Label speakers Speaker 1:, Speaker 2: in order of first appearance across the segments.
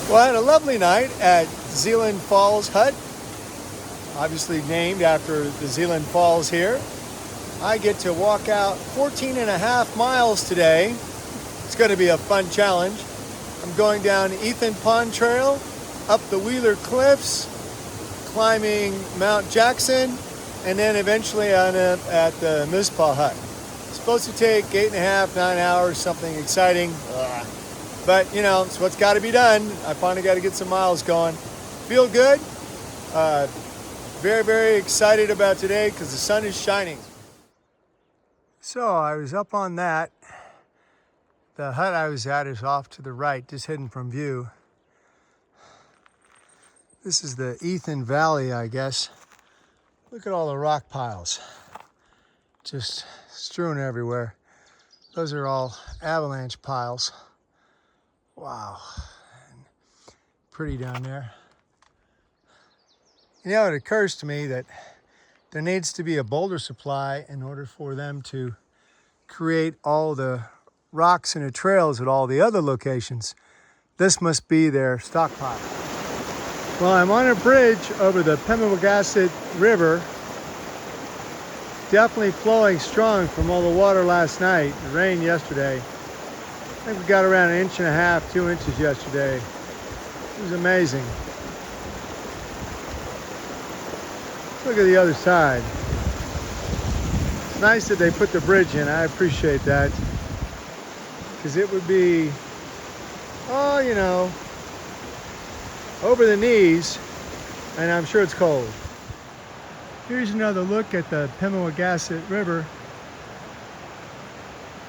Speaker 1: Well, I had a lovely night at Zealand Falls Hut, obviously named after the Zealand Falls here. I get to walk out 14.5 miles today. It's going to be a fun challenge. I'm going down Ethan Pond Trail, up the Wheeler Cliffs, climbing Mount Jackson, and then eventually on up at the Mizpah Hut. It's supposed to take 8.5, 9 hours, something exciting. But, you know, it's what's got to be done. I finally got to get some miles going. Feel good. Very, very excited about today because the sun is shining. So I was up on that. The hut I was at is off to the right, just hidden from view. This is the Ethan Valley, I guess. Look at all the rock piles, just strewn everywhere. Those are all avalanche piles. Wow, pretty down there. You know, it occurs to me that there needs to be a boulder supply in order for them to create all the rocks and the trails at all the other locations. This must be their stockpile. Well, I'm on a bridge over the Pemigewasset River. Definitely flowing strong from all the water last night. It rained yesterday. I think we got around 1.5 inches, 2 inches yesterday. It was amazing. Look at the other side. It's nice that they put the bridge in. I appreciate that. Because it would be, oh, you know, over the knees, and I'm sure it's cold. Here's another look at the Pemigewasset River.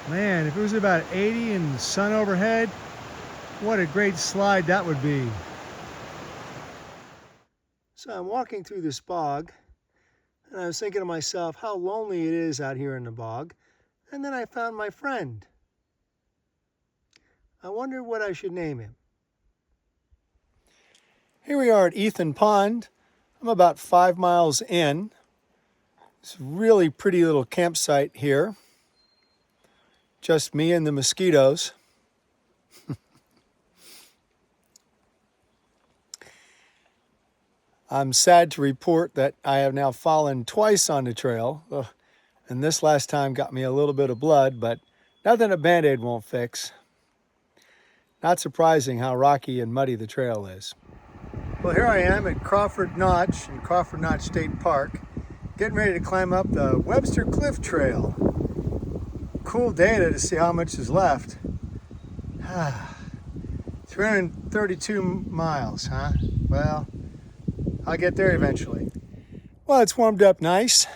Speaker 1: Man, if it was about 80 and sun overhead, what a great slide that would be. So I'm walking through this bog, and I was thinking to myself how lonely it is out here in the bog, and then I found my friend. I wonder what I should name him. Here we are at Ethan Pond. I'm about 5 miles in. It's a really pretty little campsite here. Just me and the mosquitoes. I'm sad to report that I have now fallen twice on the trail. Ugh. And this last time got me a little bit of blood, but nothing a Band-Aid won't fix. Not surprising how rocky and muddy the trail is. Well, here I am at Crawford Notch in Crawford Notch State Park, getting ready to climb up the Webster Cliff Trail. Cool data to see how much is left. 332 miles, huh? Well, I'll get there eventually. Well, it's warmed up nice.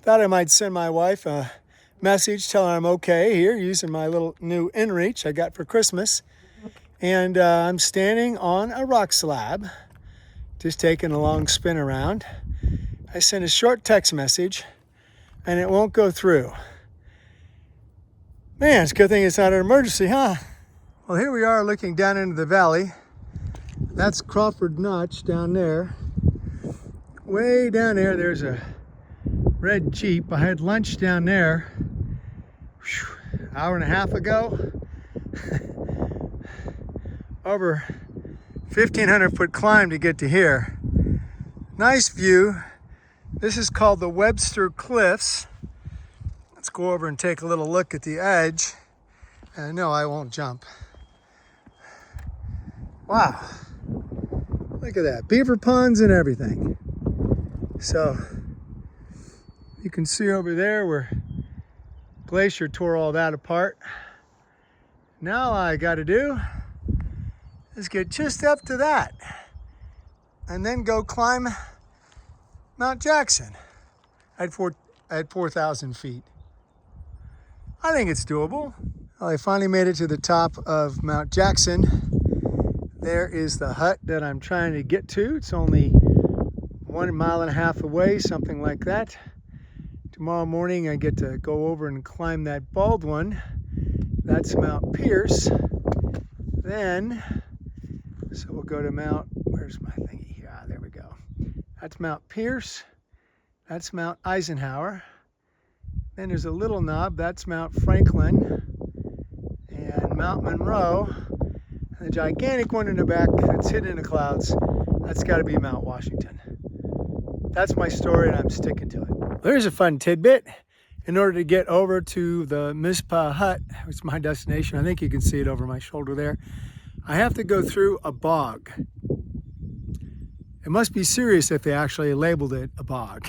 Speaker 1: Thought I might send my wife a message telling her I'm okay here using my little new inReach I got for Christmas. And I'm standing on a rock slab, just taking a long spin around. I sent a short text message and it won't go through. Man, it's a good thing it's not an emergency, huh? Well, here we are looking down into the valley. That's Crawford Notch down there. Way down there, there's a red Jeep. I had lunch down there an hour and a half ago. Over 1,500 foot climb to get to here. Nice view. This is called the Webster Cliffs. Let's go over and take a little look at the edge. And no, I won't jump. Wow. Look at that. Beaver ponds and everything. So you can see over there where glacier tore all that apart. Now all I got to do is get just up to that and then go climb Mount Jackson at 4,000 feet. I think it's doable. Well, I finally made it to the top of Mount Jackson. There is the hut that I'm trying to get to. It's only 1.5 miles away, something like that. Tomorrow morning I get to go over and climb that bald one. That's Mount Pierce. Then, so we'll go to Mount, where's my thingy here? Ah, there we go. That's Mount Pierce. That's Mount Eisenhower. Then there's a little knob, that's Mount Franklin. And Mount Monroe. The gigantic one in the back that's hidden in the clouds, that's got to be Mount Washington. That's my story, and I'm sticking to it. There's a fun tidbit. In order to get over to the Mizpah Hut, which is my destination, I think you can see it over my shoulder there, I have to go through a bog. It must be serious if they actually labeled it a bog.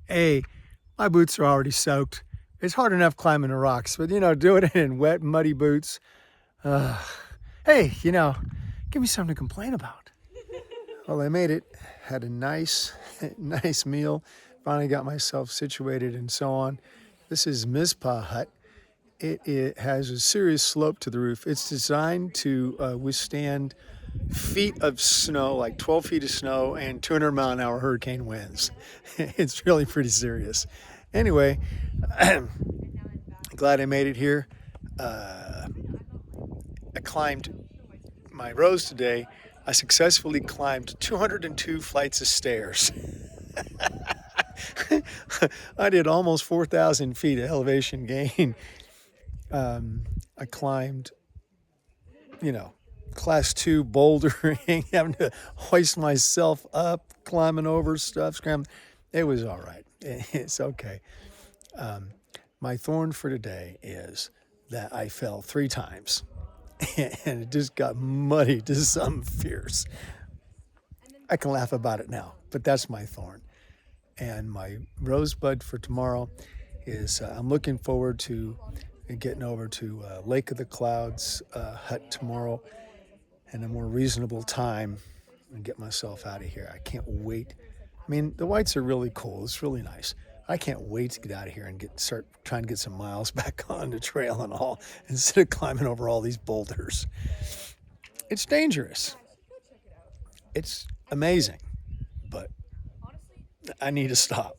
Speaker 1: My boots are already soaked. It's hard enough climbing the rocks, but doing it in wet, muddy boots. Hey, give me something to complain about. Well, I made it, had a nice meal, finally got myself situated and so on. This is Mizpah Hut. It has a serious slope to the roof. It's designed to withstand feet of snow, like 12 feet of snow and 200-mile-an-hour hurricane winds. It's really pretty serious. Anyway, glad I made it here. I climbed my rows today. I successfully climbed 202 flights of stairs. I did almost 4,000 feet of elevation gain. I climbed, class 2 bouldering, having to hoist myself up, climbing over stuff, scrambling. It was all right. It's okay. My thorn for today is that I fell 3 times and it just got muddy to some fierce. I can laugh about it now, but that's my thorn. And my rosebud for tomorrow is I'm looking forward to getting over to Lake of the Clouds Hut tomorrow in a more reasonable time and get myself out of here. I can't wait. I mean, the whites are really cool. It's really nice. I can't wait to get out of here and start trying to get some miles back on the trail and all, instead of climbing over all these boulders. It's dangerous. It's amazing, but I need to stop.